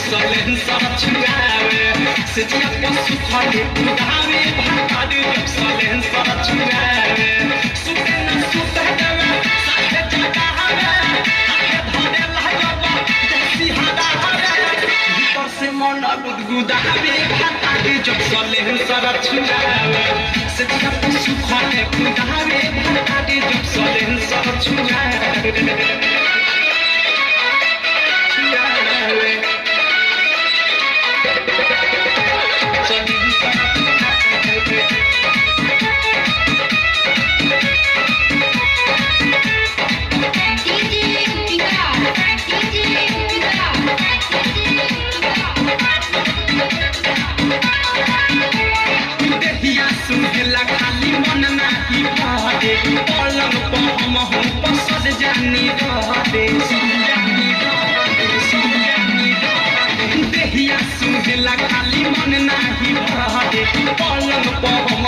जक्सलेन सब छुआवे से जिया पशु खले कुदावे भातारी जक्सलेन सब छुआवे सुते न सुते देवे साथे जगा हवे हाथे धरे लागबा देसी हादा हवे भीतर से मन गुदगुदावे भातारी जक्सलेन सब छुआवे से जिया पशु खले कुदावे भातारी जक्सलेन सब छुआवे सुहेला खाली मन नाही भादे पलंग पर हम पसद जानी रहते देहिया सुहेला खाली मन नाही भादे पलंग पर हम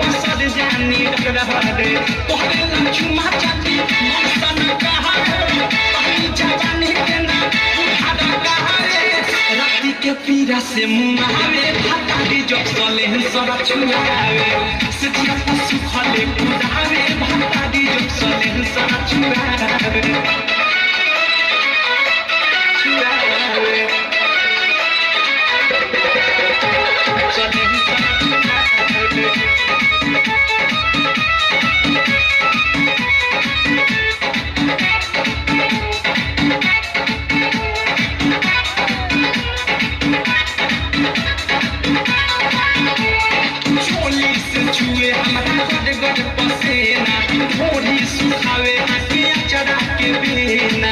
पसद जानी रहते तोहरे लक्ष्मा चाची मन सन कहा पानी जवानी के ना बुढ़ादा कहा राती के पीरा से मुंगावे भातारी जक्सलेन सब छुआवे से जिया पशु खले कुदावे भातारी जक्सलेन सब छुआवे छुए हमरा गड़ पसेना ढोरी सुखावे हटिया चढ़ा के बेना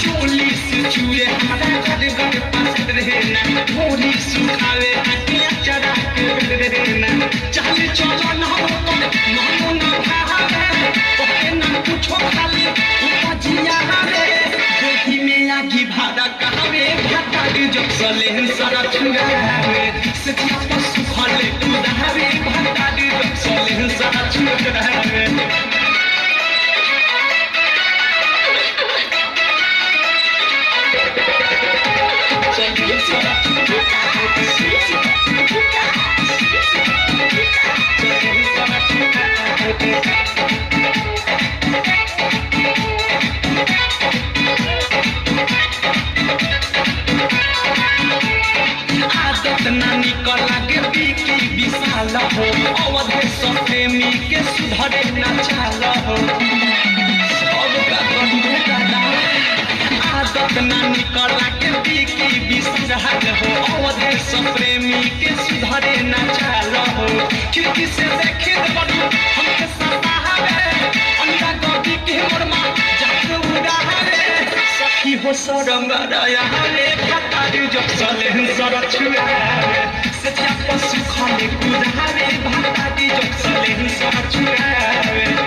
चोली से छुए हमरा गड़ पसेना ढोरी सुखावे हटिया चढ़ा के बेना चल चलो ना मानो ना भावे ओके ना कुछो खाली उपजिया रे देखी में आगी भाड़ा कहवे भातारी जक्सलेन सारा छुआवे से जिया पशु खले कुदावे भातारी जक्सलेन सारा छुआवे नानी कला के बीकी विशाल हो अवधे सब प्रेमी के सुधरे न चाल हो सबका बंधु दादा आदत नानी कला के बीकी विशाल हो अवधे सब प्रेमी के सुधरे न चाल हो खिड़की से देखे बड़ू हमके सतावे अंडा गोभी के मोरमा जाके उड़ावे सखी हो सरंग रया रे भातारी जक्सलेन सब छुआवे से जिया पशु खले कुदावे भातारी जक्सलेन सब छुआवे।